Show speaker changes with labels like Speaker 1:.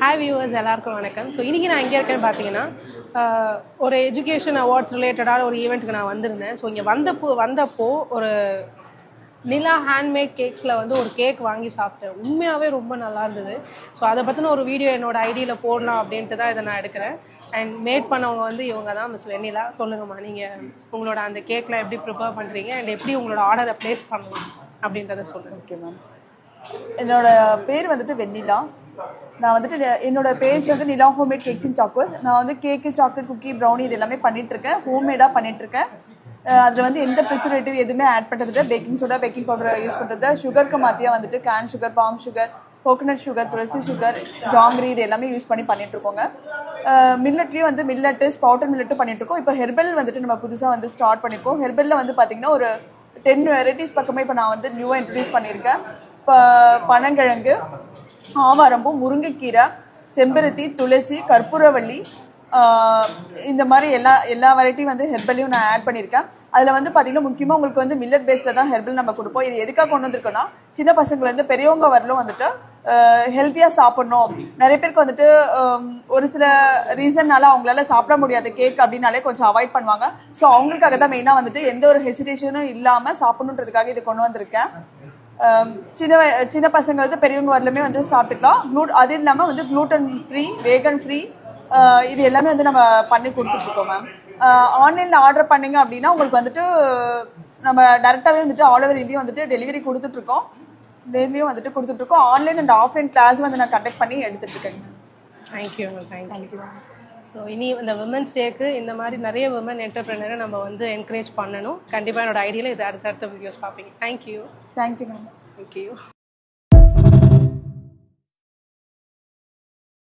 Speaker 1: Hi viewers, எல்லாருக்கும் வணக்கம். So இன்றைக்கி நான் எங்கே இருக்கேன்னு பார்த்தீங்கன்னா, ஒரு எஜுகேஷன் அவார்ட்ஸ் ரிலேட்டடான ஒரு ஈவெண்ட்டுக்கு நான் வந்திருந்தேன். ஸோ இங்கே வந்தப்போ ஒரு நிலா ஹேண்ட்மேட் கேக்ஸில் வந்து ஒரு கேக் வாங்கி சாப்பிட்டேன். உண்மையாகவே ரொம்ப நல்லா இருந்தது. ஸோ அதை பற்றின ஒரு வீடியோ என்னோடய ஐடியில் போடலாம் அப்படின்ட்டு தான் இதை நான் எடுக்கிறேன். அண்ட் மேட் பண்ணவங்க வந்து இவங்க தான், மிஸ் வெண்ணிலா. சொல்லுங்கம்மா, நீங்கள் உங்களோட அந்த கேக்கில் எப்படி ப்ரிப்பேர் பண்ணுறீங்க அண்ட் எப்படி உங்களோட ஆர்டரை ப்ளேஸ் பண்ணலாம் அப்படின்றத சொல்லுங்கள்.
Speaker 2: ஓகே மேம், என்னோட பேர் வந்துட்டு வெண்ணிலா. நான் வந்துட்டு என்னோட பேஜ் வந்து நிலா ஹோம்மேட் கேக்ஸ் அண்ட் சாக்கோஸ். நான் வந்து கேக்கு, சாக்லேட், குக்கி, ப்ரௌனி இது எல்லாமே பண்ணிட்டுருக்கேன். ஹோம்மேடாக பண்ணிட்டுருக்கேன். அதில் வந்து எந்த ப்ரிசர்வேட்டிவ் எதுவுமே ஆட் பண்ணுறது, baking soda, baking powder use பண்ணுறது, சுகருக்கு மாற்றியாக வந்துட்டு cane sugar, palm sugar, coconut sugar, துளசி சுகர், ஜாங்கிரி இது எல்லாமே யூஸ் பண்ணிட்டுருக்கோங்க. மில்லட்லேயும் வந்து மில்லட்டு, ஸ்பவுட்டர் மில்லட்டும் பண்ணிட்டுருக்கோம். இப்போ ஹெர்பல் வந்துட்டு நம்ம புதுசாக வந்து ஸ்டார்ட் பண்ணியிருக்கோம். ஹெர்பலில் வந்து பார்த்திங்கன்னா ஒரு 10 வெரைட்டிஸ் பக்கமே இப்போ நான் வந்து நியூவாக இன்ட்ரடியூஸ் பண்ணியிருக்கேன். இப்போ பனங்கிழங்கு, ஆவாரம்பூ, முருங்கைக்கீரை, செம்பருத்தி, துளசி, கற்பூரவள்ளி, இந்த மாதிரி எல்லா வெரைட்டியும் வந்து ஹெர்பலையும் நான் ஆட் பண்ணியிருக்கேன். அதில் வந்து பார்த்திங்கன்னா முக்கியமாக உங்களுக்கு வந்து மில்லட் பேஸில் தான் ஹெர்பல் நம்ம கொடுப்போம். இது எதுக்காக கொண்டு வந்திருக்கோன்னா, சின்ன பசங்கள்லேருந்து பெரியவங்க வரலும் வந்துட்டு ஹெல்த்தியாக சாப்பிட்ணும். நிறைய பேருக்கு வந்துட்டு ஒரு சில ரீசன்னால அவங்களால சாப்பிட முடியாது கேக் அப்படின்னாலே கொஞ்சம் அவாய்ட் பண்ணுவாங்க. ஸோ அவங்களுக்காக தான் மெயினாக வந்துட்டு எந்த ஒரு ஹெசிடேஷனும் இல்லாமல் சாப்பிடணுன்றதுக்காக இது கொண்டு வந்திருக்கேன். சின்ன பசங்க வந்து பெரியவங்க வரலுமே வந்து சாப்பிட்டுக்கலாம். அது இல்லாமல் வந்து க்ளூட்டன் ஃப்ரீ, வேகன் ஃப்ரீ, இது எல்லாமே வந்து நம்ம பண்ணி கொடுத்துட்ருக்கோம் மேம். ஆன்லைனில் ஆர்டர் பண்ணிங்க அப்படின்னா உங்களுக்கு வந்துட்டு நம்ம டேரெக்டாகவே வந்துட்டு ஆல் ஓவர் இந்தியா வந்துட்டு டெலிவரி கொடுத்துட்ருக்கோம். டெய்லியும் வந்துட்டு கொடுத்துட்ருக்கோம். ஆன்லைன் அண்ட் ஆஃப்லைன் கிளாஸ் வந்து நான் கண்டக்ட் பண்ணி எடுத்துகிட்ருக்கேன்.
Speaker 1: Thank you ma'am, thank you. ஸோ இனி இந்த விமன்ஸ் டேக்கு இந்த மாதிரி நிறைய விமன் என்டர்பிரினரை நம்ம வந்து என்கரேஜ் பண்ணணும். கண்டிப்பாக என்னோட ஐடியில் இது அடுத்தடுத்த வீடியோஸ் பார்ப்பீங்க. Thank you
Speaker 2: ma'am.
Speaker 1: தேங்க்யூ.